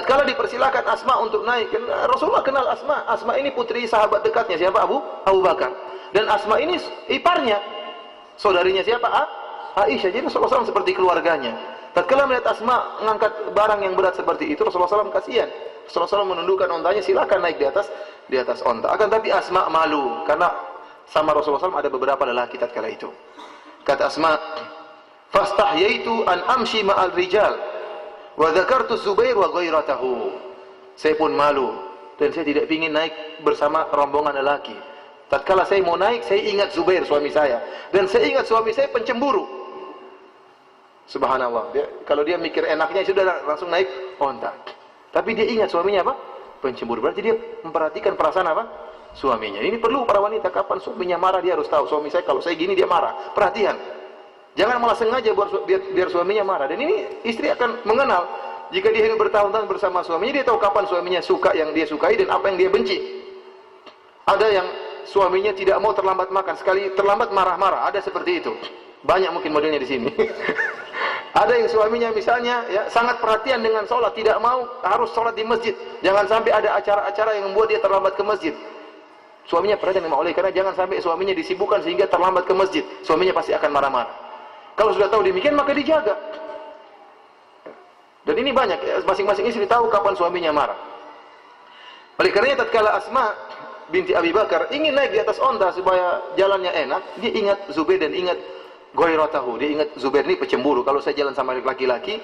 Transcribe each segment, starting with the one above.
Tatkala dipersilakan Asma untuk naik, Rasulullah kenal Asma. Asma ini putri sahabat dekatnya siapa? Abu Bakar. Dan Asma ini iparnya, saudarinya siapa? Aisyah. Jadi Rasulullah SAW seperti keluarganya. Tatkala melihat Asma mengangkat barang yang berat seperti itu, Rasulullah SAW kasihan. Rasulullah SAW menundukkan ontanya, silakan naik di atas onta. Akan tapi Asma malu karena sama Rasulullah SAW ada beberapa lelaki tatkala itu. Kata Asma, "Fastahyaitu an amshi ma'al rijal wa dzakartu Zubair wa ghairatahu." Saya pun malu dan saya tidak ingin naik bersama rombongan lelaki. Tatkala saya mau naik, saya ingat Zubair suami saya dan saya ingat suami saya pencemburu. Subhanallah. Kalau dia mikir enaknya sudah langsung naik onta. Tapi dia ingat suaminya apa? Pencemburu. Berarti dia memperhatikan perasaan apa? Suaminya. Ini perlu para wanita, kapan suaminya marah dia harus tahu, suami saya kalau saya gini dia marah. Perhatian. Jangan malah sengaja biar suaminya marah. Dan ini istri akan mengenal. Jika dia hidup bertahun-tahun bersama suaminya, dia tahu kapan suaminya suka yang dia sukai dan apa yang dia benci. Ada yang suaminya tidak mau terlambat makan, sekali terlambat marah-marah. Ada seperti itu. Banyak mungkin modelnya di sini. Ada yang suaminya misalnya ya sangat perhatian dengan sholat, tidak mau harus sholat di masjid. Jangan sampai ada acara-acara yang membuat dia terlambat ke masjid. Suaminya perhatian dengan oleh karena jangan sampai suaminya disibukkan sehingga terlambat ke masjid. Suaminya pasti akan marah-marah. Kalau sudah tahu demikian maka dijaga. Dan ini banyak, masing-masing istri tahu kapan suaminya marah. Oleh karenanya tatkala Asma binti Abi Bakar ingin naik di atas onta supaya jalannya enak, dia ingat Zubair dan ingat Ghairatahu. Dia ingat Zubair ini pecemburu. Kalau saya jalan sama laki-laki,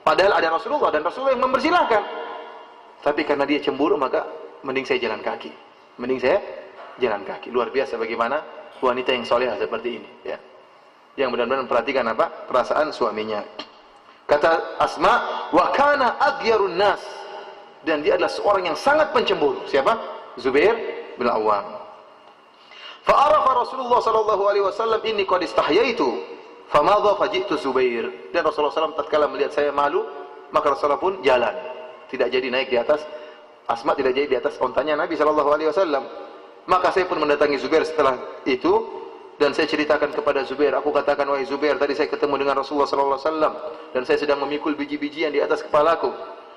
padahal ada Rasulullah dan Rasulullah yang mempersilahkan. Tapi karena dia cemburu, maka mending saya jalan kaki. Mending saya jalan kaki. Luar biasa bagaimana wanita yang solehah seperti ini. Ya. Yang benar-benar memperhatikan apa? Perasaan suaminya. Kata Asma, wa kana aghyarun nas. Dan dia adalah seorang yang sangat pencemburu. Siapa? Zubair bin Awwam. Fa'arafa Rasulullah sallallahu alaihi wasallam inni qad istahyaitu famadha faji'tu Zubair. Dan Rasulullah SAW tatkala melihat saya malu, maka Rasulullah pun jalan. Tidak jadi naik di atas Asma, tidak jadi di atas ontanya Nabi sallallahu alaihi wasallam. Maka saya pun mendatangi Zubair setelah itu dan saya ceritakan kepada Zubair. Aku katakan, wahai Zubair, tadi saya ketemu dengan Rasulullah sallallahu alaihi wasallam dan saya sedang memikul biji-bijian di atas kepalaku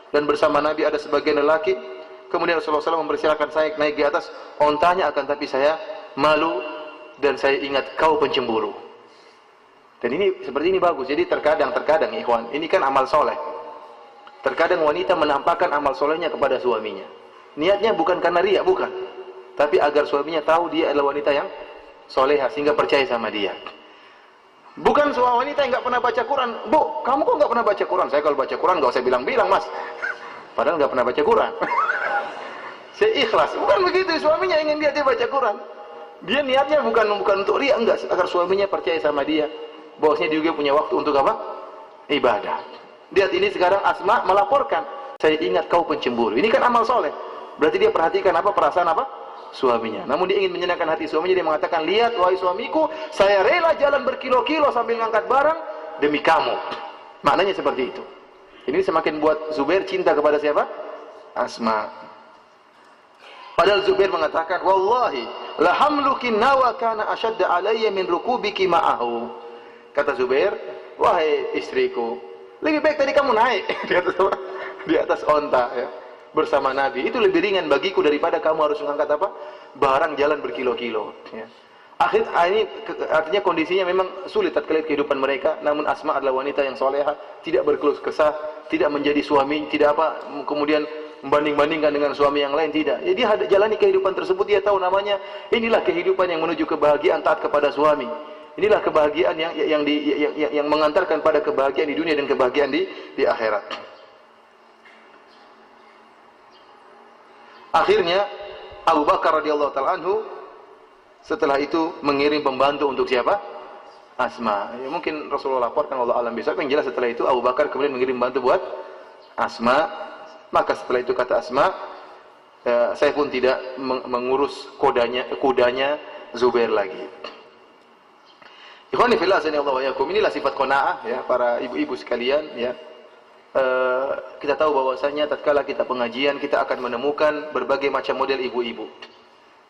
dan bersama Nabi ada sebagian lelaki. Kemudian Rasulullah SAW mempersilahkan saya naik di atas ontanya, akan tapi saya malu dan saya ingat kau pencemburu. Dan ini seperti ini bagus. Jadi terkadang ikhwan, ini kan amal soleh. Terkadang wanita menampakkan amal solehnya kepada suaminya. Niatnya bukan karena riya, bukan. Tapi agar suaminya tahu dia adalah wanita yang soleha sehingga percaya sama dia. Bukan seorang wanita yang nggak pernah baca Quran. Bu, kamu kok nggak pernah baca Quran? Saya kalau baca Quran nggak usah bilang-bilang, mas. Padahal nggak pernah baca Quran. Saya ikhlas. Bukan begitu, suaminya ingin dia baca Quran. Dia niatnya bukan untuk riya, enggak, agar suaminya percaya sama dia. Bahwasanya dia juga punya waktu untuk apa? Ibadah. Lihat ini sekarang Asma melaporkan, saya ingat kau pencemburu. Ini kan amal soleh. Berarti dia perhatikan apa perasaan apa? Suaminya. Namun dia ingin menyenangkan hati suaminya, dia mengatakan, lihat wahai suamiku, saya rela jalan berkilo-kilo sambil mengangkat barang demi kamu. Maknanya seperti itu. Ini semakin buat Zubair cinta kepada siapa? Asma. Padahal Zubair mengatakan, wallahi la hamluki nawa kana ashadda alayya min rukubiki ma'ahu. Kata Zubair, wahai istriku, lebih baik tadi kamu naik di atas onta ya, bersama Nabi. Itu lebih ringan bagiku daripada kamu harus mengangkat apa? Barang jalan berkilo-kilo ya. Ini artinya kondisinya memang sulit tatkala kehidupan mereka. Namun Asma adalah wanita yang soleha, tidak berkeluh kesah, tidak menjadi suami, tidak apa kemudian membanding-bandingkan dengan suami yang lain, tidak. Jadi dia jalani kehidupan tersebut, dia tahu namanya inilah kehidupan yang menuju kebahagiaan taat kepada suami. Inilah kebahagiaan yang mengantarkan pada kebahagiaan di dunia dan kebahagiaan di akhirat. Akhirnya Abu Bakar radhiyallahu taala anhu setelah itu mengirim pembantu untuk siapa? Asma. Ya, mungkin Rasulullah laporkan, Allah alam bisa. Yang jelas setelah itu Abu Bakar kemudian mengirim bantu buat Asma. Maka setelah itu kata Asma, saya pun tidak mengurus kudanya Zubair lagi. Ikhwani fillah sanallahu wa yakum, inilah sifat qanaah ya para ibu-ibu sekalian ya. Kita tahu bahwasanya tatkala kita pengajian kita akan menemukan berbagai macam model ibu-ibu.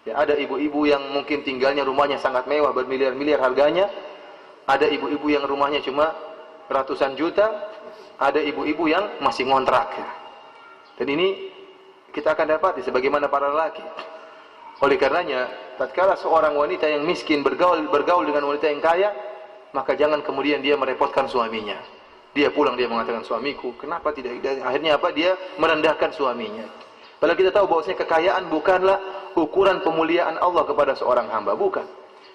Ya, ada ibu-ibu yang mungkin tinggalnya rumahnya sangat mewah bermiliar-miliar harganya. Ada ibu-ibu yang rumahnya cuma ratusan juta. Ada ibu-ibu yang masih ngontrak. Ya. Dan ini kita akan dapati sebagaimana para lelaki. Oleh karenanya, tatkala seorang wanita yang miskin bergaul dengan wanita yang kaya, maka jangan kemudian dia merepotkan suaminya. Dia pulang dia mengatakan, suamiku kenapa tidak, akhirnya apa, dia merendahkan suaminya. Padahal kita tahu bahwasanya kekayaan bukanlah ukuran pemuliaan Allah kepada seorang hamba, bukan.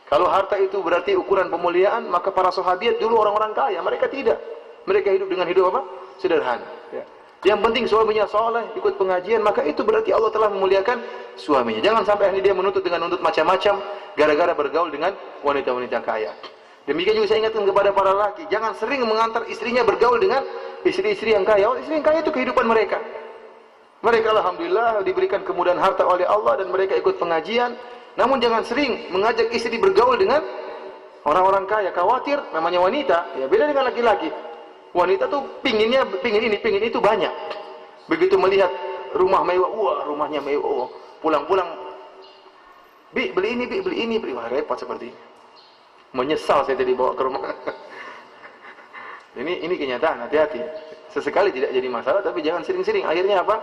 Kalau harta itu berarti ukuran pemuliaan, maka para sahabat dulu orang-orang kaya, mereka tidak. Mereka hidup dengan hidup apa? Sederhana. Ya. Yang penting suaminya soleh, ikut pengajian, maka itu berarti Allah telah memuliakan suaminya. Jangan sampai akhirnya dia menuntut macam-macam gara-gara bergaul dengan wanita-wanita kaya. Demikian juga saya ingatkan kepada para laki, jangan sering mengantar istrinya bergaul dengan istri-istri yang kaya. Istri yang kaya itu kehidupan mereka. Mereka alhamdulillah diberikan kemudahan harta oleh Allah dan mereka ikut pengajian. Namun jangan sering mengajak istri bergaul dengan orang-orang kaya. Khawatir, namanya wanita, ya beda dengan laki-laki. Wanita tuh pingin ini, pingin itu banyak. Begitu melihat rumah mewah, wah rumahnya mewah, pulang-pulang, beli ini, wah repot seperti ini. Menyesal saya tadi bawa ke rumah. Ini kenyataan, hati-hati. Sesekali tidak jadi masalah, tapi jangan sering-sering. Akhirnya apa?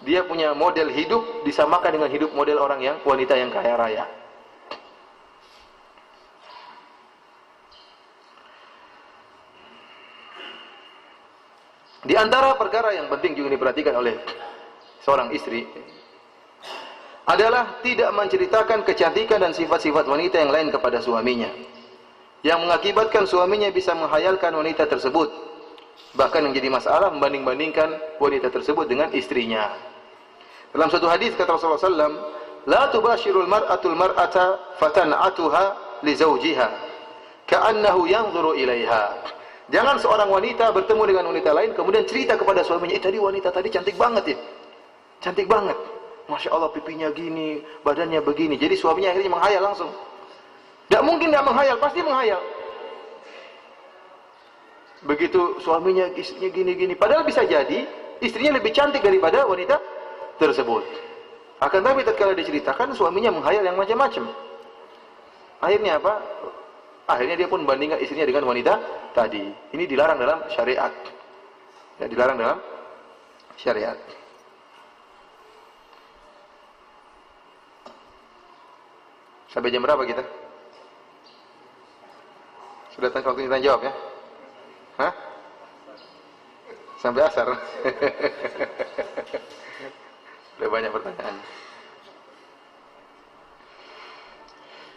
Dia punya model hidup disamakan dengan hidup model orang yang wanita yang kaya raya. Di antara perkara yang penting juga diperhatikan oleh seorang istri adalah tidak menceritakan kecantikan dan sifat-sifat wanita yang lain kepada suaminya, yang mengakibatkan suaminya bisa menghayalkan wanita tersebut. Bahkan yang jadi masalah membanding-bandingkan wanita tersebut dengan istrinya. Dalam satu hadis kata Rasulullah SAW, la tubashirul mar'atul mar'ata fatan'atuha li zawjiha ka'annahu yanzuru ilaiha. Jangan seorang wanita bertemu dengan wanita lain kemudian cerita kepada suaminya, tadi wanita tadi cantik banget ya, cantik banget, masya Allah pipinya gini, badannya begini. Jadi suaminya akhirnya menghayal langsung. Tidak mungkin tidak menghayal, pasti menghayal. Begitu suaminya, istrinya gini-gini, padahal bisa jadi istrinya lebih cantik daripada wanita tersebut. Akan tapi tatkala diceritakan suaminya menghayal yang macam-macam. Akhirnya apa? Akhirnya dia pun membandingkan istrinya dengan wanita tadi. Ini dilarang dalam syariat. Ya, dilarang dalam syariat. Sampai jam berapa kita? Sudah datang waktunya tanya jawab ya? Hah? Sampai asar. Sudah banyak pertanyaan.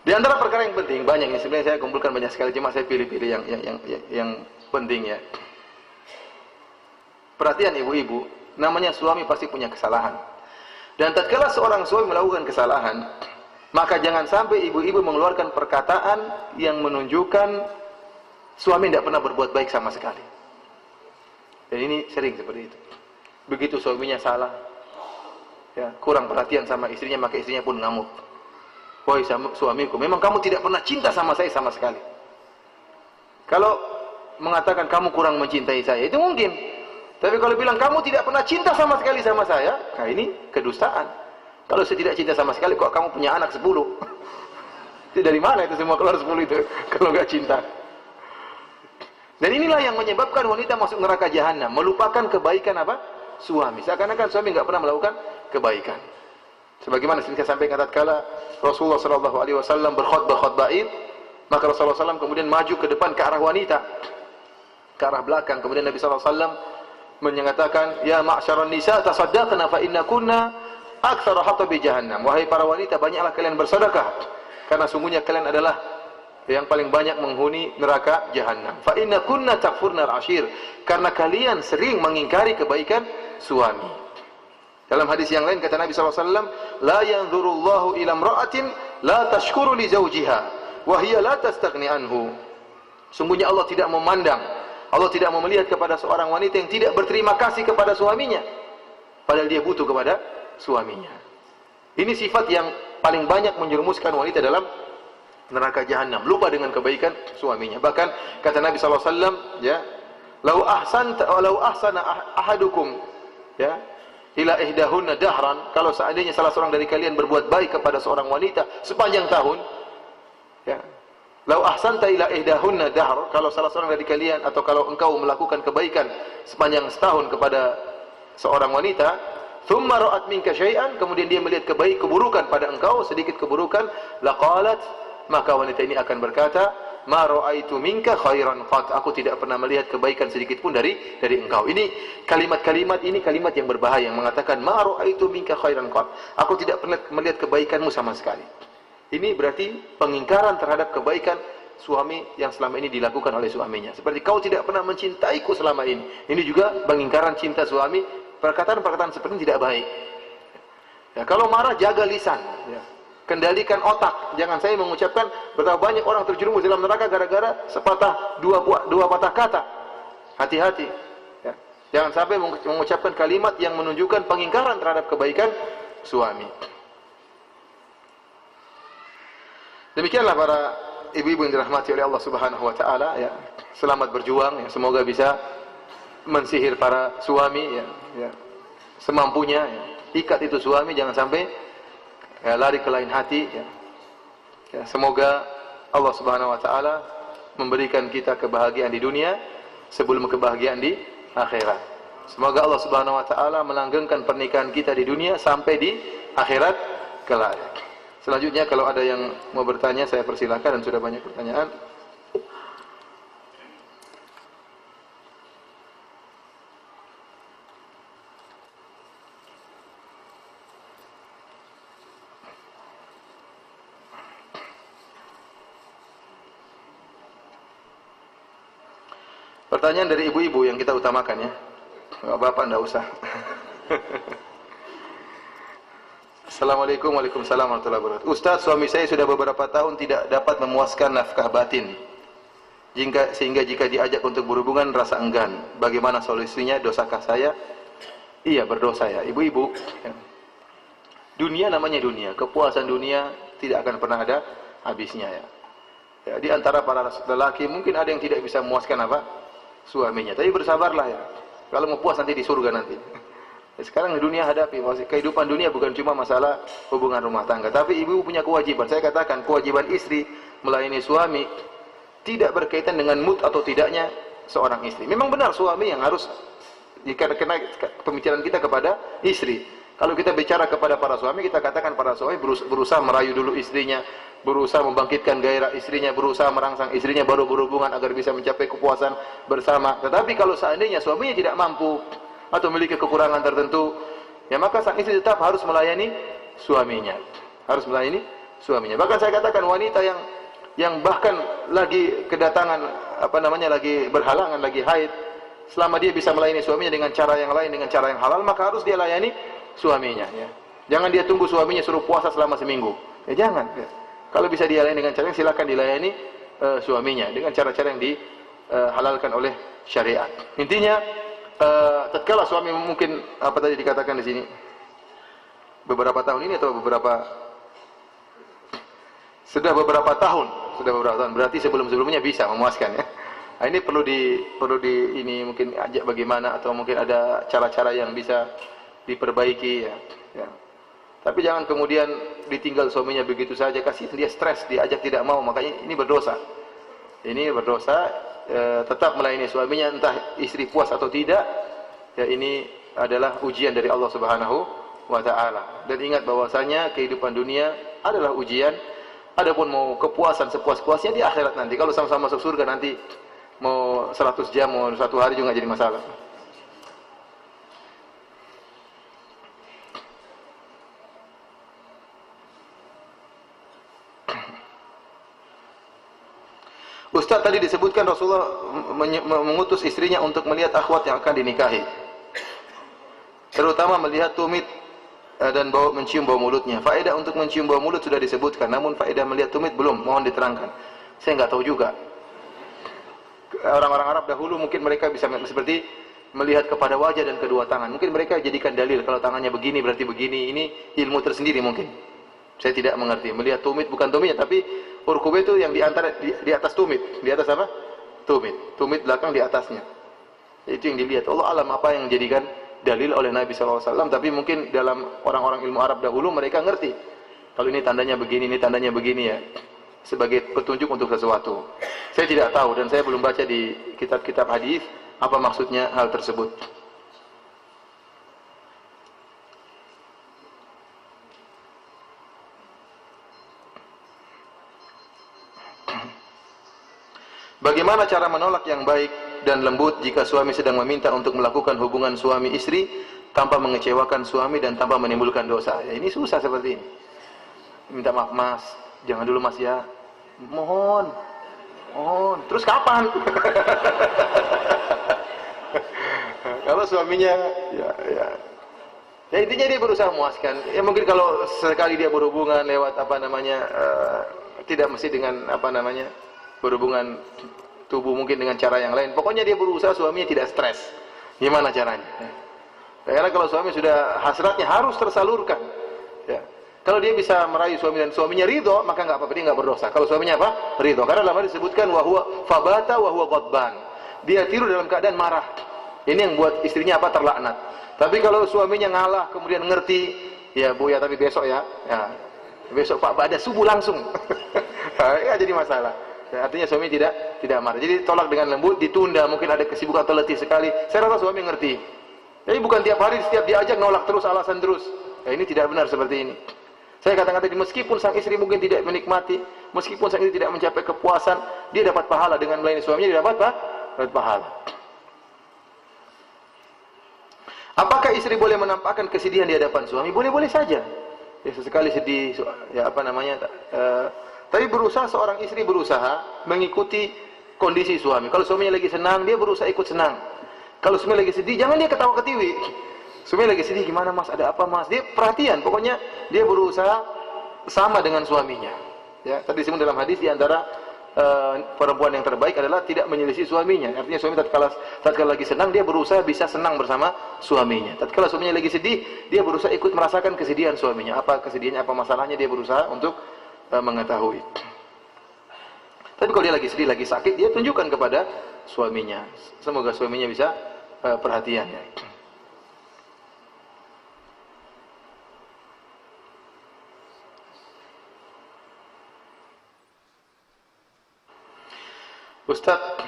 Di antara perkara yang penting, banyak ini sebenarnya saya kumpulkan banyak sekali, cuma saya pilih-pilih yang penting ya. Perhatian ibu-ibu, namanya suami pasti punya kesalahan. Dan tatkala seorang suami melakukan kesalahan, maka jangan sampai ibu-ibu mengeluarkan perkataan yang menunjukkan suami tidak pernah berbuat baik sama sekali. Dan ini sering seperti itu. Begitu suaminya salah, ya, kurang perhatian sama istrinya, maka istrinya pun ngamuk. Wahai suamiku, memang kamu tidak pernah cinta sama saya sama sekali. Kalau mengatakan kamu kurang mencintai saya, itu mungkin. Tapi kalau bilang kamu tidak pernah cinta sama sekali sama saya, nah ini kedustaan. Kalau saya tidak cinta sama sekali, kok kamu punya anak 10? Itu dari mana itu semua keluar 10 itu? Kalau nggak cinta. Dan inilah yang menyebabkan wanita masuk neraka jahanam, melupakan kebaikan apa? Suami. Seakan-akan suami nggak pernah melakukan kebaikan. Sebagaimana sering saya sampaikan tatkala Rasulullah SAW berkhutbah Id, maka Rasulullah SAW kemudian maju ke depan ke arah wanita, ke arah belakang. Kemudian Nabi SAW menyatakan, ya ma'syaran nisa tasaddaqna fa inna kunna aktsara hatabi jahannam. Wahai para wanita, banyaklah kalian bersedekah karena sungguhnya kalian adalah yang paling banyak menghuni neraka jahanam. Fa inna kunna takfurna al-ashir, karena kalian sering mengingkari kebaikan suami. Dalam hadis yang lain kata Nabi SAW, la yanzurullahu ila imra'atin la tashkuru li zawjiha wa hiya la tastaghni anhu. Sungguhnya Allah tidak memandang, Allah tidak melihat kepada seorang wanita yang tidak berterima kasih kepada suaminya, padahal dia butuh kepada suaminya. Ini sifat yang paling banyak menjerumuskan wanita dalam neraka jahanam, lupa dengan kebaikan suaminya. Bahkan kata Nabi SAW, ya, lau ahsana ahadukum, ya, ila ihdahunna dahran, kalau seandainya salah seorang dari kalian berbuat baik kepada seorang wanita sepanjang tahun, ya, lau ahsanta ila ihdahunna dahr, kalau salah seorang dari kalian atau kalau engkau melakukan kebaikan sepanjang setahun kepada seorang wanita, thumma ra'at minka syai'an, kemudian dia melihat keburukan pada engkau, sedikit keburukan, laqalat, maka wanita ini akan berkata, ma ra'aitu minka khairan qat, aku tidak pernah melihat kebaikan sedikit pun dari engkau. Ini kalimat-kalimat ini kalimat yang berbahaya, yang mengatakan ma ra'aitu minka khairan qat, aku tidak pernah melihat kebaikanmu sama sekali. Ini berarti pengingkaran terhadap kebaikan suami yang selama ini dilakukan oleh suaminya. Seperti kau tidak pernah mencintaiku selama ini. Ini juga pengingkaran cinta suami. Perkataan-perkataan seperti ini tidak baik. Ya, kalau marah jaga lisan. Ya. Kendalikan otak. Jangan saya mengucapkan betapa banyak orang terjerumus dalam neraka gara-gara dua patah kata. Hati-hati. Ya. Jangan sampai mengucapkan kalimat yang menunjukkan pengingkaran terhadap kebaikan suami. Demikianlah para ibu-ibu yang dirahmati oleh Allah Subhanahu wa taala, ya. Selamat berjuang, ya. Semoga bisa mensihir para suami, ya. Semampunya, ya. Ikat itu suami, jangan sampai ya, lari ke lain hati, ya. Ya, semoga Allah Subhanahu wa taala memberikan kita kebahagiaan di dunia sebelum kebahagiaan di akhirat. Semoga Allah Subhanahu wa taala melanggengkan pernikahan kita di dunia sampai di akhirat kelak. Selanjutnya kalau ada yang mau bertanya saya persilakan, dan sudah banyak pertanyaan. Pertanyaan dari ibu-ibu yang kita utamakan, ya. Bapak enggak usah. Assalamualaikum warahmatullahi wabarakatuh. Ustaz, suami saya sudah beberapa tahun tidak dapat memuaskan nafkah batin. Sehingga jika diajak untuk berhubungan rasa enggan. Bagaimana solusinya? Dosakah saya? Iya, berdosa ya. Ibu-ibu, ya. Dunia namanya dunia. Kepuasan dunia tidak akan pernah ada habisnya, ya. Ya, di antara para lelaki mungkin ada yang tidak bisa memuaskan apa? Suaminya. Tapi bersabarlah, ya. Kalau mau puas nanti di surga nanti. Sekarang dunia hadapi, kehidupan dunia bukan cuma masalah hubungan rumah tangga, tapi ibu punya kewajiban. Saya katakan kewajiban istri melayani suami tidak berkaitan dengan mood atau tidaknya seorang istri. Memang benar suami yang harus, jika kena pembicaraan kita kepada istri. Kalau kita bicara kepada para suami, kita katakan para suami berusaha merayu dulu istrinya, berusaha membangkitkan gairah istrinya, berusaha merangsang istrinya baru berhubungan agar bisa mencapai kepuasan bersama. Tetapi kalau seandainya suaminya tidak mampu atau memiliki kekurangan tertentu, ya maka sang istri tetap harus melayani suaminya. Harus melayani suaminya. Bahkan saya katakan wanita yang bahkan lagi kedatangan lagi berhalangan, lagi haid, selama dia bisa melayani suaminya dengan cara yang lain, dengan cara yang halal, maka harus dia layani suaminya, ya. Jangan dia tunggu suaminya suruh puasa selama seminggu. Ya jangan, ya. Kalau bisa dia layani dengan cara yang, silakan dilayani suaminya dengan cara-cara yang dihalalkan oleh syariat. Intinya tatkala suami mungkin apa tadi dikatakan di sini beberapa tahun ini atau sudah beberapa tahun berarti sebelumnya bisa memuaskan, ya. Nah, ini perlu ini mungkin ajak bagaimana, atau mungkin ada cara-cara yang bisa diperbaiki, ya. Ya. Tapi jangan kemudian ditinggal suaminya begitu saja, kasih dia stres, diajak tidak mau, makanya ini berdosa. Ini berdosa. Tetap melayani suaminya entah istri puas atau tidak, ya, ini adalah ujian dari Allah Subhanahu wa taala. Dan ingat bahwasanya kehidupan dunia adalah ujian. Adapun mau kepuasan sepuas-puasnya di akhirat nanti. Kalau sama-sama masuk surga nanti mau 100 jam, mau 1 hari juga jadi masalah. Ustaz, tadi disebutkan Rasulullah mengutus istrinya untuk melihat akhwat yang akan dinikahi, terutama melihat tumit dan mencium bau mulutnya. Faedah untuk mencium bau mulut sudah disebutkan, namun faedah melihat tumit belum. Mohon diterangkan. Saya nggak tahu juga. Orang-orang Arab dahulu mungkin mereka bisa seperti melihat kepada wajah dan kedua tangan. Mungkin mereka jadikan dalil kalau tangannya begini berarti begini. Ini ilmu tersendiri mungkin. Saya tidak mengerti. Melihat tumit bukan tumitnya, tapi urkube itu yang di atas tumit. Di atas apa? Tumit. Tumit belakang di atasnya. Itu yang dilihat. Allah alam apa yang dijadikan dalil oleh Nabi SAW. Tapi mungkin dalam orang-orang ilmu Arab dahulu mereka ngerti. Kalau ini tandanya begini, ini tandanya begini, ya. Sebagai petunjuk untuk sesuatu. Saya tidak tahu dan saya belum baca di kitab-kitab hadis apa maksudnya hal tersebut. Bagaimana cara menolak yang baik dan lembut jika suami sedang meminta untuk melakukan hubungan suami istri tanpa mengecewakan suami dan tanpa menimbulkan dosa? Ya, ini susah seperti ini. Minta maaf mas, jangan dulu mas ya. Mohon. Terus kapan? Kalau suaminya ya intinya dia berusaha memuaskan. Ya mungkin kalau sekali dia berhubungan lewat tidak mesti dengan berhubungan tubuh, mungkin dengan cara yang lain. Pokoknya dia berusaha suaminya tidak stres. Gimana caranya? Karena kalau suami sudah hasratnya harus tersalurkan. Ya. Kalau dia bisa merayu suami dan suaminya ridho, maka nggak apa-apa, dia nggak berdosa. Kalau suaminya apa? Ridho. Karena dalam hadis disebutkan wahwa fabata wahwa ghadban. Dia tidur dalam keadaan marah. Ini yang buat istrinya terlaknat. Tapi kalau suaminya ngalah, kemudian ngerti, ya bu ya, tapi besok ya besok Pak pada subuh langsung. Ya jadi masalah. Ya, artinya suami tidak marah. Jadi tolak dengan lembut, ditunda, mungkin ada kesibukan atau letih sekali. Saya rasa suami ngerti. Jadi bukan tiap hari setiap diajak nolak terus, alasan terus. Ya, ini tidak benar seperti ini. Saya katakan tadi, meskipun sang istri mungkin tidak menikmati, meskipun sang istri tidak mencapai kepuasan, dia dapat pahala dengan melayani suaminya, dia dapat pahala. Apakah istri boleh menampakkan kesedihan di hadapan suami? Boleh-boleh saja. Ya sesekali sedih, tapi seorang istri berusaha mengikuti kondisi suami. Kalau suaminya lagi senang, dia berusaha ikut senang. Kalau suami lagi sedih, jangan dia ketawa-ketiwi. Suami lagi sedih, gimana mas? Ada apa mas? Dia perhatian, pokoknya dia berusaha sama dengan suaminya. Ya, tadi disebut dalam hadis, di antara perempuan yang terbaik adalah tidak menyelisih suaminya. Artinya suami tatkala lagi senang, dia berusaha bisa senang bersama suaminya. Tatkala suaminya lagi sedih, dia berusaha ikut merasakan kesedihan suaminya. Apa kesedihannya, apa masalahnya, dia berusaha untuk mengetahui. Tapi kalau dia lagi sedih, lagi sakit, dia tunjukkan kepada suaminya. Semoga suaminya bisa perhatian. Ya. Ustadz,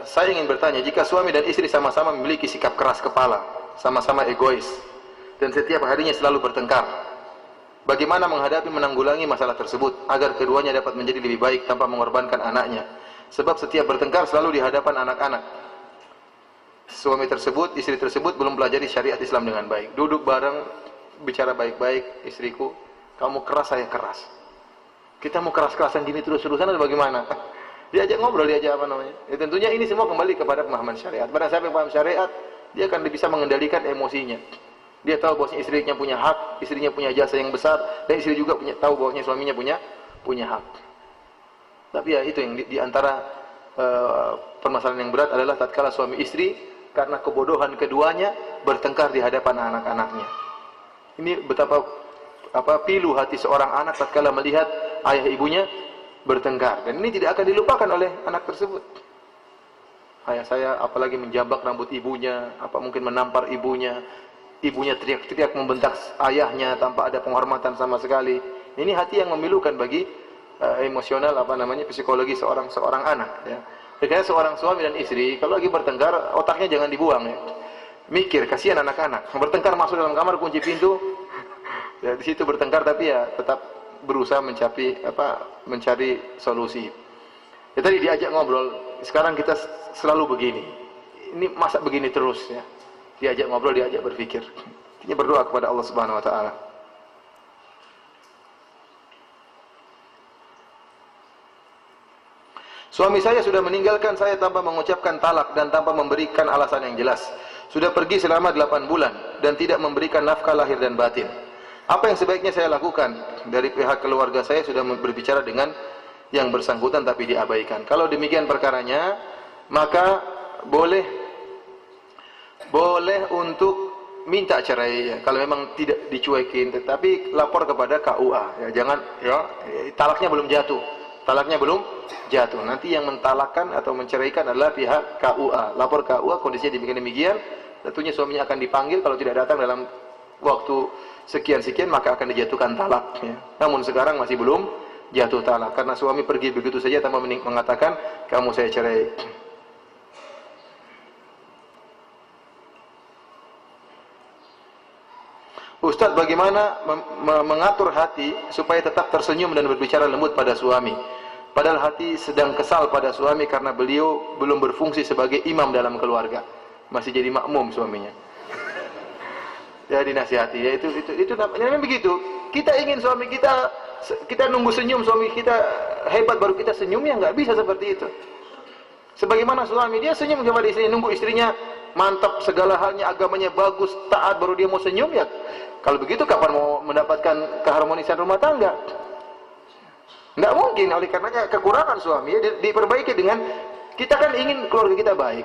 saya ingin bertanya, jika suami dan istri sama-sama memiliki sikap keras kepala, sama-sama egois, dan setiap harinya selalu bertengkar, bagaimana menanggulangi masalah tersebut, agar keduanya dapat menjadi lebih baik tanpa mengorbankan anaknya? Sebab setiap bertengkar selalu di hadapan anak-anak. Suami tersebut, istri tersebut belum pelajari syariat Islam dengan baik. Duduk bareng, bicara baik-baik, istriku, kamu keras, saya keras. Kita mau keras-kerasan gini terus-terusan atau bagaimana? Diajak ngobrol, Ya tentunya ini semua kembali kepada pemahaman syariat. Barang siapa yang paham syariat, dia akan bisa mengendalikan emosinya. Dia tahu bahwa istrinya punya hak, istrinya punya jasa yang besar, dan istri juga tahu bahwa suaminya punya hak. Tapi ya itu yang di antara permasalahan yang berat adalah tatkala suami istri karena kebodohan keduanya bertengkar di hadapan anak-anaknya. Ini betapa pilu hati seorang anak tatkala melihat ayah ibunya bertengkar, dan ini tidak akan dilupakan oleh anak tersebut. Ayah saya apalagi menjambak rambut ibunya, mungkin menampar ibunya teriak-teriak membentak ayahnya tanpa ada penghormatan sama sekali. Ini hati yang memilukan bagi emosional psikologi seorang anak. Ya. Karena seorang suami dan istri kalau lagi bertengkar, otaknya jangan dibuang. Ya. Mikir, kasihan anak-anak. Bertengkar masuk dalam kamar, kunci pintu, ya di situ bertengkar, tapi ya tetap berusaha mencari solusi. Ya tadi diajak ngobrol, sekarang kita selalu begini. Ini masa begini terus ya. Diajak ngobrol, diajak berpikir. Intinya berdoa kepada Allah Subhanahu wa taala. Suami saya sudah meninggalkan saya tanpa mengucapkan talak dan tanpa memberikan alasan yang jelas. Sudah pergi selama 8 bulan dan tidak memberikan nafkah lahir dan batin. Apa yang sebaiknya saya lakukan? Dari pihak keluarga saya sudah berbicara dengan yang bersangkutan tapi diabaikan. Kalau demikian perkaranya, maka boleh untuk minta cerai ya. Kalau memang tidak dicuekin, tetapi lapor kepada KUA ya. Jangan talaknya belum jatuh. Nanti yang mentalakkan atau menceraikan adalah pihak KUA. Lapor KUA, kondisinya demikian. Tentunya suaminya akan dipanggil, kalau tidak datang dalam waktu sekian maka akan dijatuhkan talak ya. Namun sekarang masih belum jatuh talak karena suami pergi begitu saja tanpa mengatakan kamu saya cerai. Ustadz, bagaimana mengatur hati supaya tetap tersenyum dan berbicara lembut pada suami Padahal hati sedang kesal pada suami karena beliau belum berfungsi sebagai imam dalam keluarga. Masih jadi makmum suaminya. Ya dinasihati, ya itu namanya begitu. Kita ingin suami kita nunggu senyum suami kita hebat baru kita senyum, ya nggak bisa seperti itu. Sebagaimana suami dia senyum kepada istrinya, nunggu istrinya mantap segala halnya, agamanya bagus, taat baru dia mau senyum, ya. Kalau begitu kapan mau mendapatkan keharmonisan rumah tangga? Nggak mungkin. Oleh karenanya kekurangan suami ya, diperbaiki dengan kita kan ingin keluarga kita baik.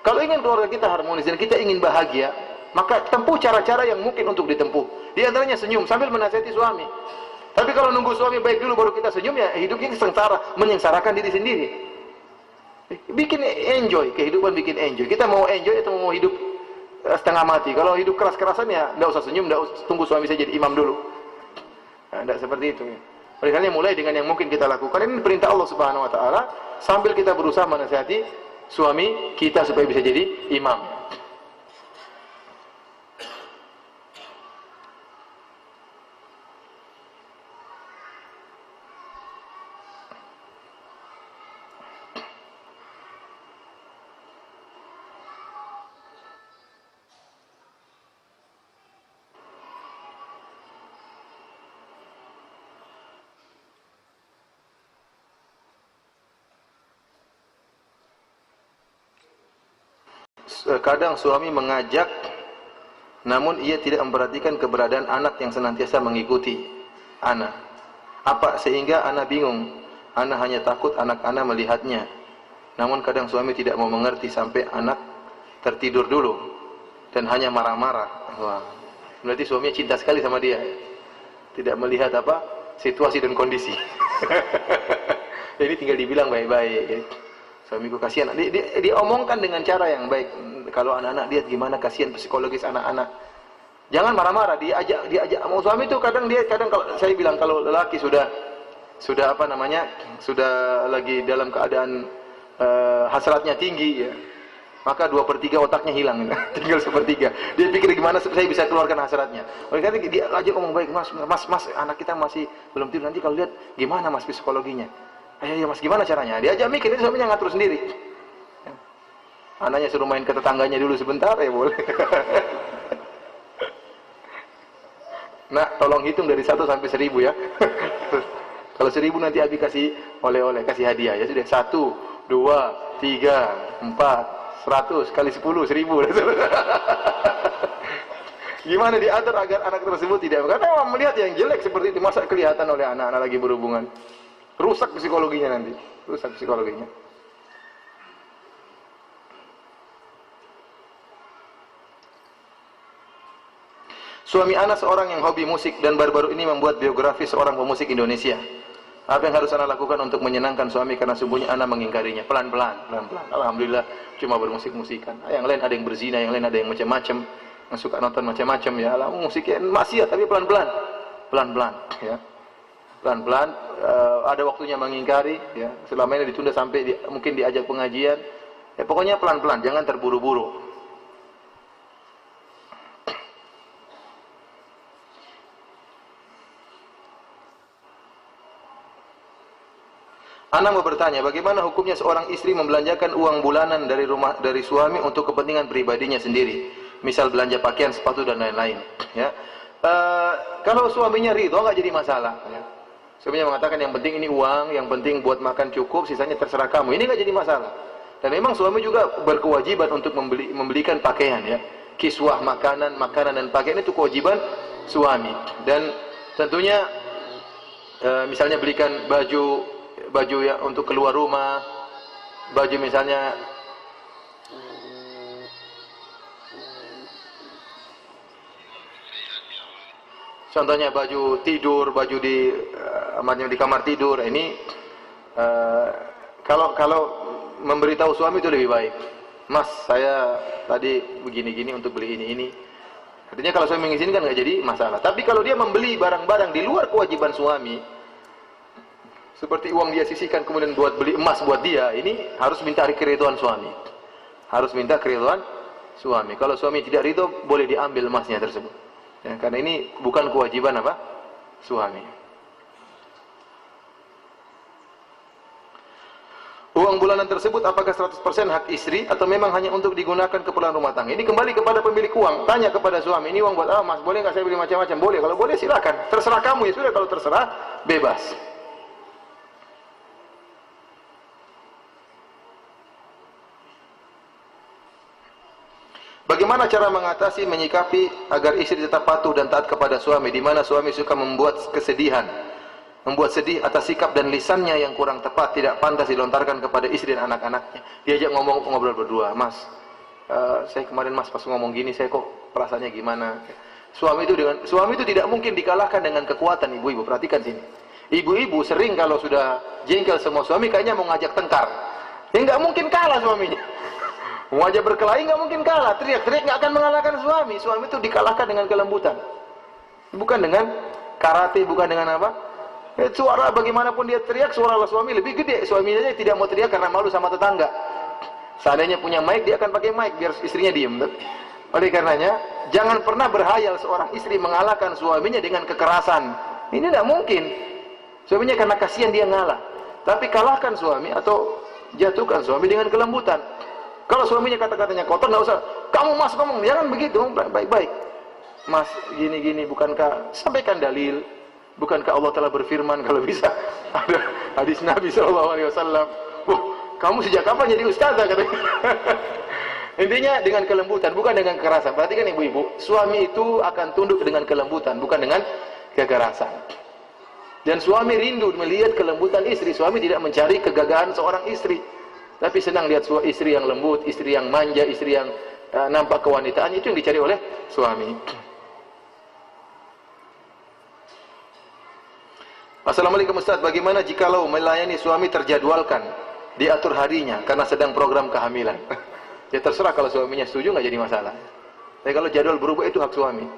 Kalau ingin keluarga kita harmonis dan kita ingin bahagia, maka tempuh cara-cara yang mungkin untuk ditempuh. Di antaranya senyum sambil menasihati suami. Tapi kalau nunggu suami baik dulu baru kita senyum, ya hidupnya sengsara, menyengsarakan diri sendiri. Bikin enjoy, kehidupan bikin enjoy. Kita mau enjoy atau mau hidup setengah mati? Kalau hidup keras-kerasan ya nggak usah senyum, nggak usah tunggu suami saya jadi imam dulu. Nah, nggak seperti itu. Ya. Oleh karena mulai dengan yang mungkin kita lakukan, ini perintah Allah Subhanahu Wa Taala, sambil kita berusaha menasihati suami kita supaya bisa jadi imam. Kadang suami mengajak namun ia tidak memperhatikan keberadaan anak yang senantiasa mengikuti anak. Apa sehingga anak bingung. Anak hanya takut anak-anak melihatnya. Namun kadang suami tidak mau mengerti sampai anak tertidur dulu dan hanya marah-marah. Wah. Berarti suaminya cinta sekali sama dia. Tidak melihat apa? Situasi dan kondisi. Jadi tinggal dibilang baik-baik. Suamiku kasihan. Diomongkan dengan cara yang baik. Kalau anak-anak lihat gimana kasihan psikologis anak-anak. Jangan marah-marah, diajak. Mau suami itu kadang kalau saya bilang kalau lelaki sudah apa namanya? Sudah lagi dalam keadaan hasratnya tinggi ya. Maka 2/3 otaknya hilang, tinggal 1/3. Dia pikir gimana saya bisa keluarkan hasratnya. Oleh karena dia ajak ngomong baik, mas, anak kita masih belum tidur, nanti kalau lihat gimana mas psikologinya. Ayo mas, gimana caranya? Diajak mikir, itu suaminya ngatur sendiri. Anaknya suruh main ke tetangganya dulu sebentar, ya boleh. Nah, tolong hitung dari 1 sampai 1000 ya. Kalau 1000 nanti Abi kasih oleh-oleh, kasih hadiah ya sudah. 1, 2, 3, 4, 100 kali 10, 1000. Gimana diatur agar anak tersebut tidak, karena melihat yang jelek seperti itu masa kelihatan oleh anak-anak lagi berhubungan. Rusak psikologinya nanti, rusak psikologinya. Suami anak seorang yang hobi musik dan baru-baru ini membuat biografi seorang pemusik Indonesia. Apa yang harus anak lakukan untuk menyenangkan suami karena sembunyi anak mengingkarinya? Pelan-pelan. Alhamdulillah cuma bermusik-musikan. Yang lain ada yang berzina, yang lain ada yang macam-macam, yang suka nonton macam-macam ya. Lah musiknya maksiat tapi pelan-pelan. Pelan-pelan ya. Pelan-pelan ada waktunya mengingkari ya. Selama ini ditunda sampai mungkin diajak pengajian. Ya pokoknya pelan-pelan, jangan terburu-buru. Ana mau bertanya, bagaimana hukumnya seorang istri membelanjakan uang bulanan dari suami untuk kepentingan pribadinya sendiri, misal belanja pakaian, sepatu dan lain-lain. Ya, kalau suaminya ridho nggak jadi masalah. Ya. Suaminya mengatakan yang penting ini uang, yang penting buat makan cukup, sisanya terserah kamu. Ini nggak jadi masalah. Dan memang suami juga berkewajiban untuk membelikan pakaian. Ya, kiswah makanan dan pakaian itu kewajiban suami. Dan tentunya misalnya belikan baju ya untuk keluar rumah, baju misalnya contohnya baju tidur, baju di kamar tidur. Ini kalau memberitahu suami itu lebih baik. Mas, saya tadi begini-gini untuk beli ini. Artinya kalau suami mengizinkan nggak jadi masalah. Tapi kalau dia membeli barang-barang di luar kewajiban suami, seperti uang dia sisihkan kemudian buat beli emas buat dia, ini harus minta keridhaan suami. Harus minta keridhaan suami. Kalau suami tidak ridho, boleh diambil emasnya tersebut. Ya, karena ini bukan kewajiban apa? Suami. Uang bulanan tersebut apakah 100% hak istri atau memang hanya untuk digunakan keperluan rumah tangga? Ini kembali kepada pemilik uang. Tanya kepada suami, ini uang buat apa mas? Boleh nggak saya beli macam-macam? Boleh. Kalau boleh silakan. Terserah kamu ya sudah. Kalau terserah bebas. Bagaimana cara mengatasi, menyikapi agar istri tetap patuh dan taat kepada suami, di mana suami suka membuat kesedihan, membuat sedih atas sikap dan lisannya yang kurang tepat, tidak pantas dilontarkan kepada istri dan anak-anaknya. Diajak ngobrol berdua, mas, saya kemarin mas pas ngomong gini, saya kok perasaannya gimana? Suami itu tidak mungkin dikalahkan dengan kekuatan. Ibu-ibu perhatikan sini. Ibu-ibu sering kalau sudah jengkel sama suami, kayaknya mau ngajak tengkar. Ya nggak mungkin kalah suaminya. Mau ajak berkelahi nggak mungkin kalah. Teriak-teriak nggak akan mengalahkan suami. Suami itu dikalahkan dengan kelembutan, bukan dengan karate, bukan dengan apa. Suara bagaimanapun dia teriak, suara suami lebih gede. Suaminya aja tidak mau teriak karena malu sama tetangga. Seandainya punya mic, dia akan pakai mic biar istrinya diem. Oleh karenanya, jangan pernah berhayal seorang istri mengalahkan suaminya dengan kekerasan. Ini tidak mungkin. Suaminya karena kasihan dia ngalah. Tapi kalahkan suami atau jatuhkan suami dengan kelembutan. Kalau suaminya kata-katanya kotor, nggak usah. Kamu mas ngomong, jangan begitu. Baik-baik. Mas, gini-gini, bukankah sampaikan dalil? Bukankah Allah telah berfirman kalau bisa? Ada hadis Nabi SAW. Kamu sejak kapan jadi ustazah katanya? Intinya dengan kelembutan, bukan dengan kekerasan. Perhatikan ibu-ibu, suami itu akan tunduk dengan kelembutan, bukan dengan kekerasan. Dan suami rindu melihat kelembutan istri. Suami tidak mencari kegagahan seorang istri, tapi senang lihat istri yang lembut, istri yang manja, istri yang nampak kewanitaannya. Itu yang dicari oleh suami. Assalamualaikum Ustaz, bagaimana jikalau melayani suami terjadwalkan, diatur harinya karena sedang program kehamilan? Ya terserah, kalau suaminya setuju nggak jadi masalah. Tapi kalau jadwal berubah itu hak suami.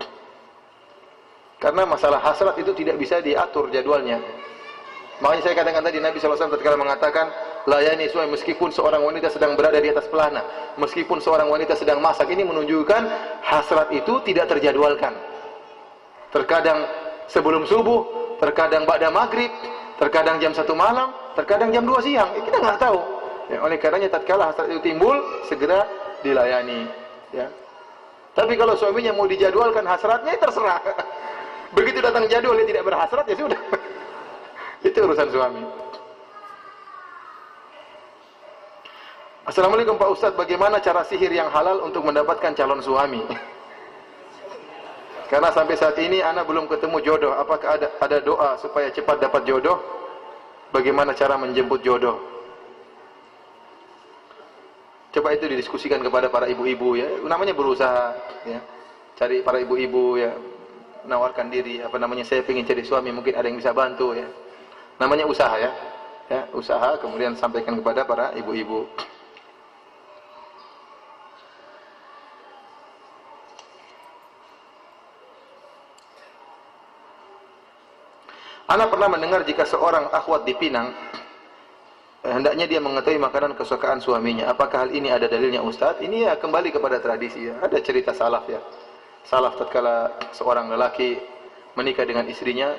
Karena masalah hasrat itu tidak bisa diatur jadwalnya. Makanya saya katakan tadi, Nabi SAW tatkala mengatakan, layani suami meskipun seorang wanita sedang berada di atas pelana, meskipun seorang wanita sedang masak. Ini menunjukkan hasrat itu tidak terjadwalkan. Terkadang sebelum subuh, terkadang ba'da maghrib, terkadang jam 1 malam, terkadang jam 2 siang. Kita nggak tahu. Ya, oleh karenanya tatkala hasrat itu timbul, segera dilayani. Ya. Tapi kalau suaminya mau dijadwalkan hasratnya, terserah. Begitu datang jadwal dia tidak berhasrat, ya sudah. Itu urusan suami. Assalamualaikum Pak Ustadz, bagaimana cara sihir yang halal untuk mendapatkan calon suami? Karena sampai saat ini anak belum ketemu jodoh. Apakah ada doa supaya cepat dapat jodoh? Bagaimana cara menjemput jodoh? Coba itu didiskusikan kepada para ibu-ibu ya. Namanya berusaha ya. Cari para ibu-ibu ya, menawarkan diri, saya ingin cari suami, mungkin ada yang bisa bantu ya. Namanya usaha ya. Ya, usaha kemudian sampaikan kepada para ibu-ibu. Ana pernah mendengar jika seorang akhwat di Pinang, hendaknya dia mengetahui makanan kesukaan suaminya. Apakah hal ini ada dalilnya Ustadz? Ini ya kembali kepada tradisi ya. Ada cerita salaf ya. Salaf tatkala seorang lelaki menikah dengan istrinya,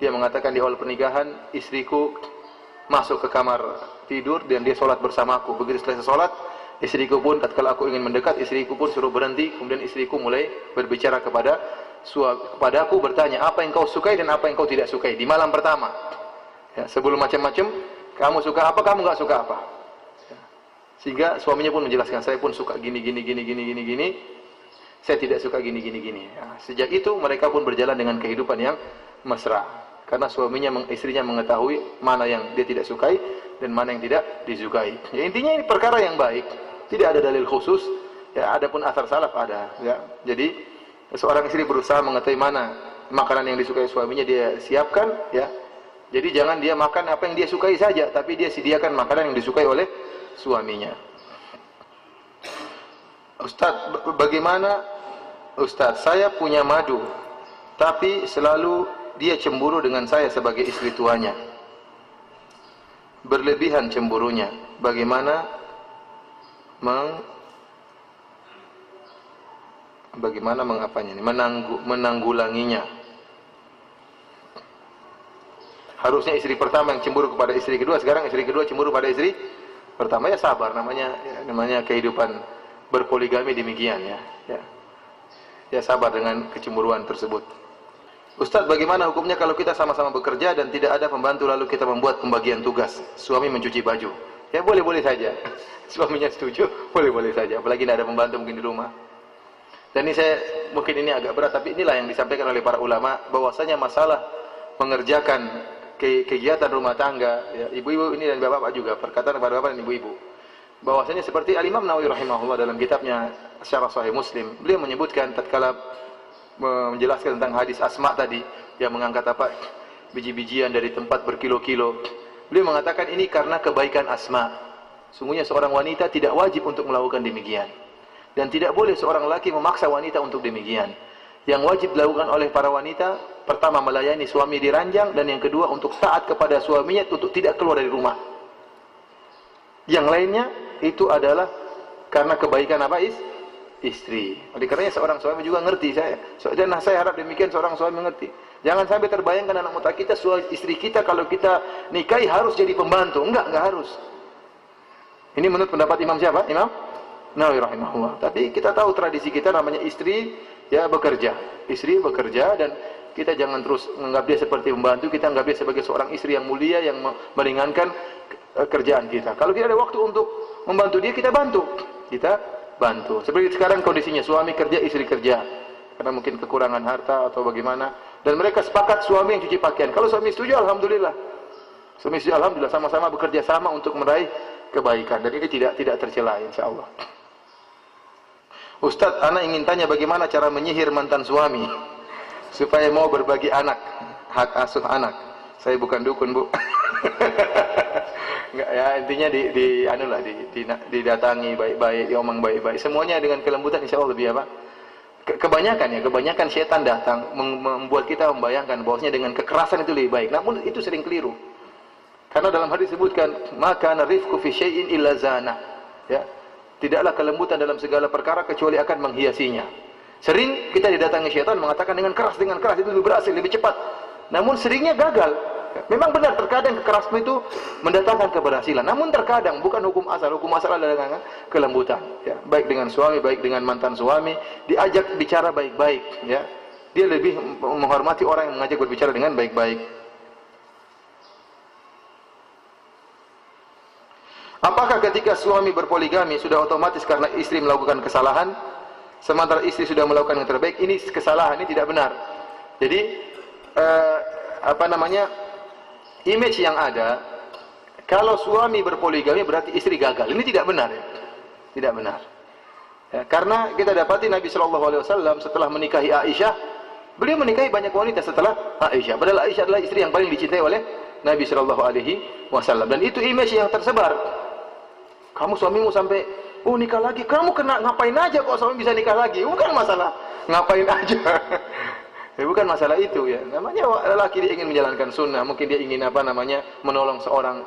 dia mengatakan di awal pernikahan, istriku masuk ke kamar tidur dan dia sholat bersamaku. Begitu selesai sholat, istriku pun tatkala aku ingin mendekat, istriku pun suruh berhenti. Kemudian istriku mulai berbicara kepadaku, bertanya apa yang kau sukai dan apa yang kau tidak sukai di malam pertama ya, sebelum macam-macam, kamu suka apa, kamu nggak suka apa ya. Sehingga suaminya pun menjelaskan, saya pun suka gini, saya tidak suka gini ya. Sejak itu mereka pun berjalan dengan kehidupan yang mesra, karena istrinya mengetahui mana yang dia tidak sukai dan mana yang tidak disukai ya. Intinya ini perkara yang baik, tidak ada dalil khusus ya. Adapun athar salaf ada ya. Jadi seorang istri berusaha mengetahui mana makanan yang disukai suaminya, dia siapkan ya. Jadi jangan dia makan apa yang dia sukai saja, tapi dia sediakan makanan yang disukai oleh suaminya. Ustaz, bagaimana Ustaz, saya punya madu, tapi selalu dia cemburu dengan saya sebagai istri tuanya. Berlebihan cemburunya. Bagaimana menanggulanginya? Harusnya istri pertama yang cemburu kepada istri kedua, sekarang istri kedua cemburu pada istri Pertama ya sabar, namanya kehidupan berpoligami demikian ya. Ya. Ya sabar dengan kecemburuan tersebut. Ustaz, bagaimana hukumnya kalau kita sama-sama bekerja dan tidak ada pembantu lalu kita membuat pembagian tugas? Suami mencuci baju. Ya boleh-boleh saja. Suaminya setuju, boleh-boleh saja. Apalagi tidak ada pembantu mungkin di rumah. Dan ini mungkin ini agak berat, tapi inilah yang disampaikan oleh para ulama, bahwasanya masalah mengerjakan kegiatan rumah tangga, ya, ibu-ibu ini dan bapak-bapak juga, perkataan kepada bapak dan ibu-ibu, bahwasanya seperti Al-Imam Nawawi rahimahullah dalam kitabnya Syarah Sahih Muslim, beliau menyebutkan tatkala menjelaskan tentang hadis Asma tadi yang mengangkat apa biji-bijian dari tempat berkilo-kilo, beliau mengatakan ini karena kebaikan Asma. Sungguhnya seorang wanita tidak wajib untuk melakukan demikian, dan tidak boleh seorang laki memaksa wanita untuk demikian. Yang wajib dilakukan oleh para wanita, pertama melayani suami di ranjang, dan yang kedua untuk taat kepada suaminya untuk tidak keluar dari rumah. Yang lainnya itu adalah karena kebaikan apa istri. Oleh karenanya seorang suami juga ngerti dan saya harap demikian seorang suami mengerti. Jangan sampai terbayangkan anak muda kita, istri kita kalau kita nikahi harus jadi pembantu. Enggak harus. Ini menurut pendapat Imam siapa? Imam Nawawi rahimahullah. Tapi kita tahu tradisi kita namanya istri ya bekerja. Istri bekerja dan kita jangan terus menganggap dia seperti pembantu, kita anggap dia sebagai seorang istri yang mulia yang meringankan kerjaan kita. Kalau kita ada waktu untuk membantu dia, kita bantu. Seperti sekarang kondisinya suami kerja, istri kerja. Karena mungkin kekurangan harta atau bagaimana, dan mereka sepakat suami yang cuci pakaian. Kalau suami setuju, alhamdulillah. Suami setuju, alhamdulillah, sama-sama bekerja sama untuk meraih kebaikan, dan ini tidak tercela insyaallah. Ustaz, ana ingin tanya bagaimana cara menyihir mantan suami supaya mau berbagi hak asuh anak. Saya bukan dukun, Bu. Enggak ya, intinya didatangi baik-baik, diomong baik-baik. Semuanya dengan kelembutan insyaallah lebih apa? Kebanyakan setan datang membuat kita membayangkan bahwasanya dengan kekerasan itu lebih baik. Namun itu sering keliru. Karena dalam hadis disebutkan, maka narifku fi syai'in illa zana. Ya. Tidaklah kelembutan dalam segala perkara kecuali akan menghiasinya. Sering kita didatangi syaitan mengatakan dengan keras itu lebih berhasil, lebih cepat. Namun seringnya gagal. Memang benar terkadang kekerasan itu mendatangkan keberhasilan. Namun terkadang bukan hukum asal adalah dengan kelembutan. Ya. Baik dengan suami, baik dengan mantan suami, diajak bicara baik-baik. Ya. Dia lebih menghormati orang yang mengajak berbicara dengan baik-baik. Apakah ketika suami berpoligami sudah otomatis karena istri melakukan kesalahan, sementara istri sudah melakukan yang terbaik? Ini kesalahan, ini tidak benar. Jadi image yang ada, kalau suami berpoligami berarti istri gagal. Ini tidak benar ya. Tidak benar. Ya, karena kita dapati Nabi SAW setelah menikahi Aisyah, beliau menikahi banyak wanita setelah Aisyah. Padahal Aisyah adalah istri yang paling dicintai oleh Nabi SAW. Dan itu image yang tersebar. Kamu suamimu sampai nikah lagi, kamu kena ngapain aja kok suami bisa nikah lagi? Bukan masalah ngapain aja. Ya, bukan masalah itu ya. Namanya lelaki dia ingin menjalankan sunnah, mungkin dia ingin menolong seorang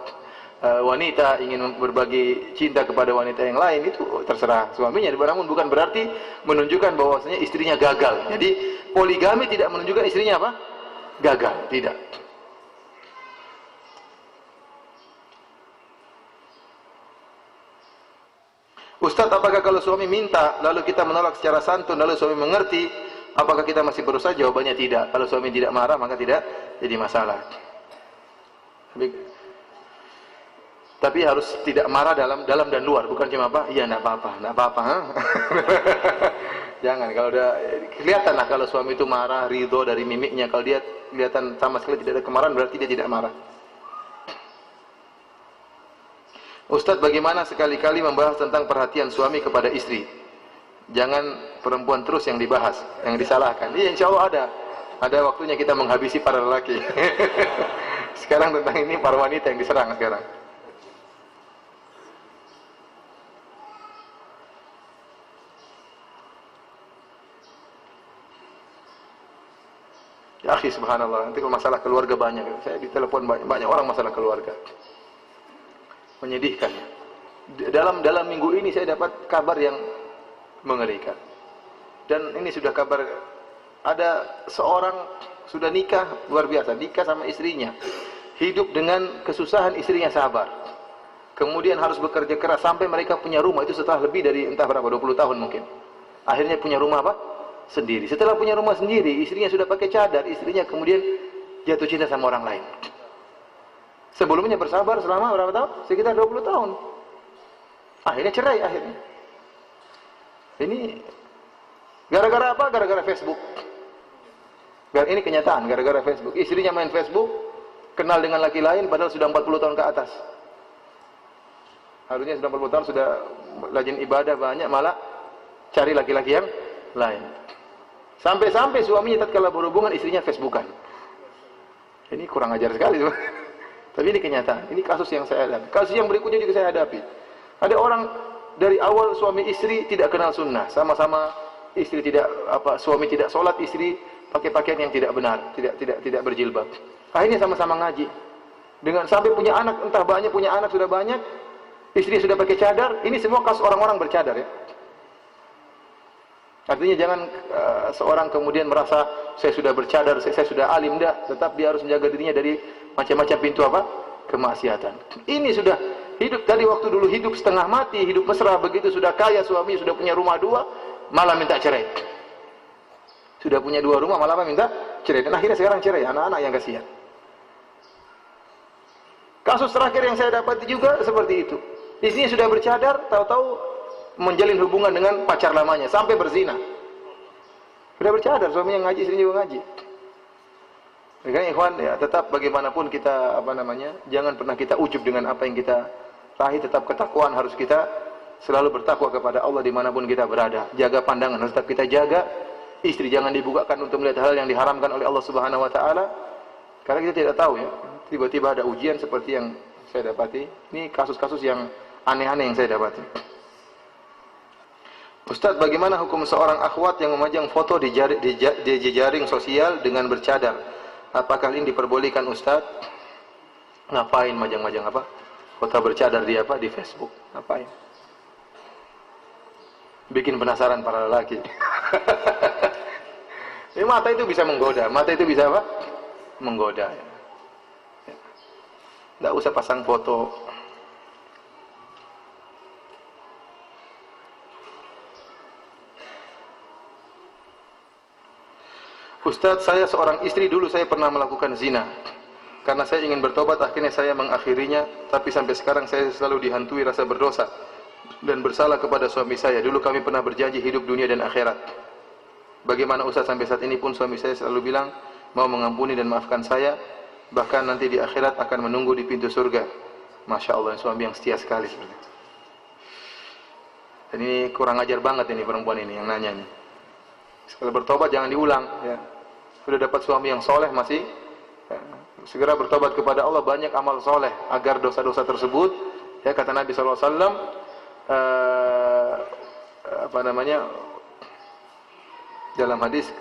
wanita, ingin berbagi cinta kepada wanita yang lain, itu terserah suaminya. Namun bukan berarti menunjukkan bahwasanya istrinya gagal. Jadi poligami tidak menunjukkan istrinya apa? Gagal, tidak. Ustaz, apakah kalau suami minta lalu kita menolak secara santun lalu suami mengerti, apakah kita masih berusaha? Jawabannya tidak. Kalau suami tidak marah maka tidak jadi masalah. Tapi harus tidak marah dalam dan luar, bukan cuma apa? Iya, enggak apa-apa. Jangan, kalau udah kelihatan lah kalau suami itu marah, ridho dari mimiknya. Kalau dia kelihatan sama sekali tidak ada kemarahan, berarti dia tidak marah. Ustadz, bagaimana sekali-kali membahas tentang perhatian suami kepada istri? Jangan perempuan terus yang dibahas, yang disalahkan. Iya, insya Allah ada waktunya kita menghabisi para lelaki. Sekarang tentang ini para wanita yang diserang sekarang. Ya akhi, subhanallah, nanti kalau masalah keluarga banyak. Saya ditelepon banyak orang masalah keluarga. Menyedihkan ya. Dalam minggu ini saya dapat kabar yang mengerikan. Dan ini sudah kabar, ada seorang sudah nikah, luar biasa, nikah sama istrinya. Hidup dengan kesusahan, istrinya sabar. kemudian harus bekerja keras sampai mereka punya rumah, itu setelah lebih dari entah berapa 20 tahun mungkin. Akhirnya punya rumah apa? Sendiri. Setelah punya rumah sendiri, istrinya sudah pakai cadar, istrinya kemudian jatuh cinta sama orang lain. Sebelumnya bersabar selama berapa tahun? Sekitar 20 tahun. Akhirnya cerai akhirnya. Ini gara-gara apa? Gara-gara Facebook. Ini kenyataan, gara-gara Facebook. Istrinya main Facebook, kenal dengan laki lain padahal sudah 40 tahun ke atas. Harusnya sudah 40 tahun, sudah rajin ibadah banyak, malah cari laki-laki yang lain. Sampai-sampai suaminya tatkala berhubungan, istrinya Facebookan. Ini kurang ajar sekali. Tapi ini kenyataan. Ini kasus yang saya hadapi. Kasus yang berikutnya juga saya hadapi. Ada orang dari awal suami istri tidak kenal sunnah, sama-sama istri suami tidak sholat, istri pakai pakaian yang tidak benar, tidak berjilbab. Akhirnya sama-sama ngaji. Dengan sampai punya anak, entah banyak punya anak sudah banyak, istri sudah pakai cadar. Ini semua kasus orang-orang bercadar ya. Artinya jangan seorang kemudian merasa saya sudah bercadar, saya sudah alim, dah. Tetap dia harus menjaga dirinya dari macam-macam pintu apa? Kemaksiatan. Ini sudah hidup tadi waktu dulu hidup setengah mati, hidup mesra, begitu sudah kaya suami, sudah punya rumah 2, malah minta cerai. Sudah punya 2 rumah malah minta cerai. Dan akhirnya sekarang cerai, anak-anak yang kasihan. Kasus terakhir yang saya dapati juga seperti itu. Istrinya sudah bercadar, tahu-tahu menjalin hubungan dengan pacar lamanya sampai berzina. Sudah bercadar, suaminya ngaji, istrinya juga ngaji. Makanya ikhwan, ya tetap bagaimanapun kita jangan pernah kita ujub dengan apa yang kita raih. Tetap ketakwaan harus kita selalu bertakwa kepada Allah dimanapun kita berada. Jaga pandangan harus tetap kita jaga. Istri jangan dibukakan untuk melihat hal yang diharamkan oleh Allah Subhanahu Wa Taala. Karena kita tidak tahu ya, tiba-tiba ada ujian seperti yang saya dapati. Ini kasus-kasus yang aneh-aneh yang saya dapati. Ustaz, bagaimana hukum seorang akhwat yang memajang foto di jejaring sosial dengan bercadar? Apakah ini diperbolehkan Ustaz? Ngapain majang-majang apa? Foto bercadar di apa? Di Facebook. Ngapain? Bikin penasaran para lelaki. Ini mata itu bisa menggoda. Mata itu bisa apa? Menggoda. Tidak usah pasang foto. Ustaz, saya seorang istri, dulu saya pernah melakukan zina. Karena saya ingin bertobat, akhirnya saya mengakhirinya. Tapi sampai sekarang saya selalu dihantui rasa berdosa dan bersalah kepada suami saya. Dulu kami pernah berjanji hidup dunia dan akhirat. Bagaimana Ustaz, sampai saat ini pun suami saya selalu bilang mau mengampuni dan maafkan saya. Bahkan nanti di akhirat akan menunggu di pintu surga. Masya Allah, suami yang setia sekali sebenarnya. Dan ini kurang ajar banget ini perempuan ini yang nanya nih. Sekali bertobat jangan diulang ya. Sudah dapat suami yang soleh masih segera bertobat kepada Allah, banyak amal soleh agar dosa-dosa tersebut ya, kata Nabi SAW dalam hadis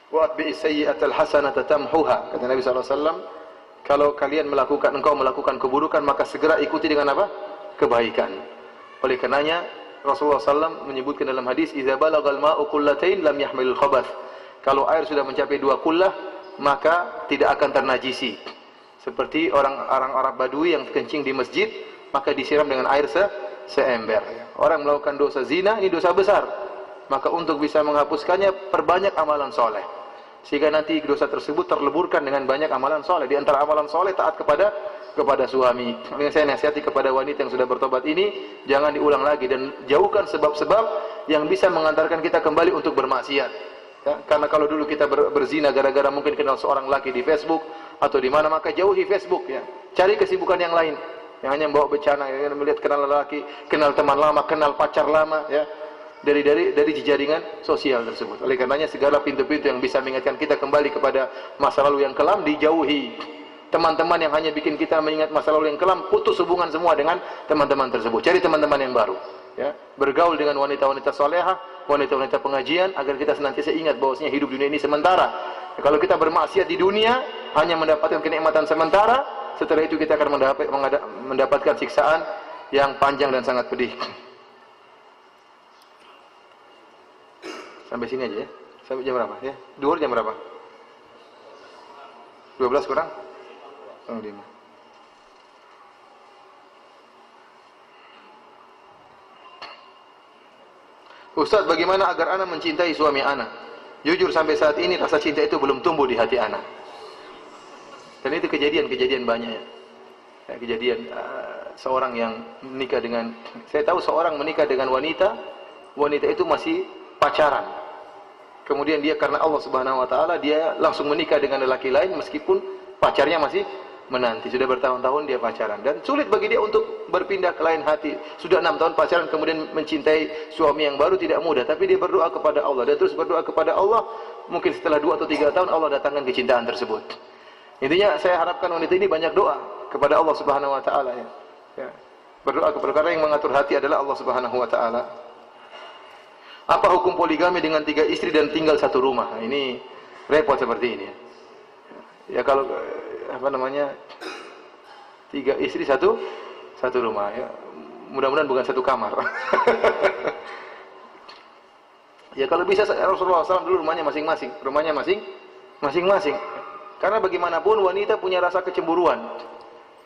wa atbi'is sayyi'atal hasanata tamhuha, kata Nabi SAW, kalau engkau melakukan keburukan maka segera ikuti dengan apa? Kebaikan. Oleh karenanya Rasulullah SAW menyebutkan dalam hadis, "Idza balagal ma'u qullatain lam yahmilul khabath." Kalau air sudah mencapai 2 kullah, maka tidak akan ternajisi. Seperti orang Arab Badui yang kencing di masjid, maka disiram dengan air seember. Orang melakukan dosa zina, ini dosa besar. Maka untuk bisa menghapuskannya, perbanyak amalan soleh. Sehingga nanti dosa tersebut terleburkan dengan banyak amalan soleh. Di antara amalan soleh, taat kepada suami. Yang saya nasihati kepada wanita yang sudah bertobat ini, jangan diulang lagi dan jauhkan sebab-sebab yang bisa mengantarkan kita kembali untuk bermaksiat. Ya, karena kalau dulu kita berzina gara-gara mungkin kenal seorang laki di Facebook atau di mana, maka jauhi Facebook ya. Cari kesibukan yang lain. Yang hanya membawa bencana, yang melihat kenal lelaki, kenal teman lama, kenal pacar lama ya. Dari jejaringan sosial tersebut. Oleh karenanya segala pintu-pintu yang bisa mengingatkan kita kembali kepada masa lalu yang kelam dijauhi. Teman-teman yang hanya bikin kita mengingat masa lalu yang kelam, putus hubungan semua dengan teman-teman tersebut. Cari teman-teman yang baru. Ya, bergaul dengan wanita-wanita solehah, wanita-wanita pengajian, agar kita senantiasa ingat bahwasanya hidup dunia ini sementara. Ya, kalau kita bermaksiat di dunia, hanya mendapatkan kenikmatan sementara, setelah itu kita akan mendapatkan siksaan yang panjang dan sangat pedih. Sampai sini aja ya. Sampai jam berapa ya? Duhur jam berapa? 12 kurang? 5. Ustaz, bagaimana agar ana mencintai suami ana? Jujur sampai saat ini rasa cinta itu belum tumbuh di hati ana. Dan itu kejadian banyak ya. Kejadian seorang yang menikah dengan, saya tahu seorang menikah dengan wanita itu masih pacaran. Kemudian dia karena Allah Subhanahu wa taala dia langsung menikah dengan lelaki lain meskipun pacarnya masih menanti. Sudah bertahun-tahun dia pacaran dan sulit bagi dia untuk berpindah ke lain hati. Sudah 6 tahun pacaran kemudian mencintai suami yang baru tidak mudah, tapi dia berdoa kepada Allah dan terus berdoa kepada Allah. Mungkin setelah 2 atau 3 tahun Allah datangkan kecintaan tersebut. Intinya saya harapkan wanita ini banyak doa kepada Allah Subhanahu wa taala ya. Berdoa kepada, karena yang mengatur hati adalah Allah Subhanahu wa taala. Apa hukum poligami dengan 3 istri dan tinggal satu rumah? Nah, ini repot seperti ini ya. Ya kalau apa namanya 3 istri satu rumah ya. Mudah-mudahan bukan satu kamar. Ya kalau bisa Rasulullah SAW dulu rumahnya masing-masing. Karena bagaimanapun wanita punya rasa kecemburuan.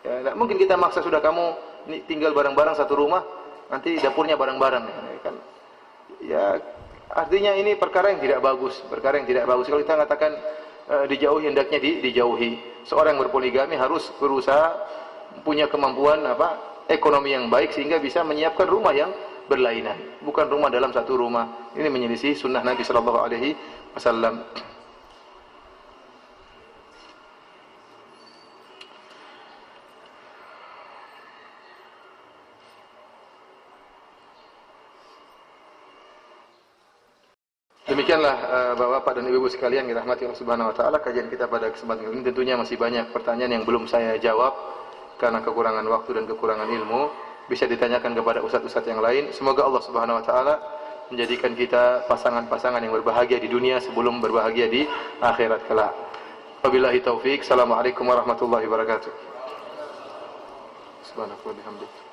Ya, tidak mungkin kita maksa sudah kamu tinggal bareng-barang satu rumah, nanti dapurnya bareng-bareng. Ya, kan? Ya artinya ini perkara yang tidak bagus. Kalau kita mengatakan dijauhi, hendaknya dijauhi. Seorang yang berpoligami harus berusaha punya kemampuan ekonomi yang baik sehingga bisa menyiapkan rumah yang berlainan, bukan rumah dalam satu rumah. Ini menyelisih sunnah Nabi sallallahu alaihi wasallam. Demikianlah Bapak-bapak dan Ibu-ibu sekalian yang dirahmati Allah Subhanahu wa taala, kajian kita pada kesempatan ini. Tentunya masih banyak pertanyaan yang belum saya jawab karena kekurangan waktu dan kekurangan ilmu. Bisa ditanyakan kepada ustaz-ustaz yang lain. Semoga Allah Subhanahu wa taala menjadikan kita pasangan-pasangan yang berbahagia di dunia sebelum berbahagia di akhirat kelak. Wabillahi taufik. Assalamualaikum warahmatullahi wabarakatuh. Subhanallah wa bihamdihi.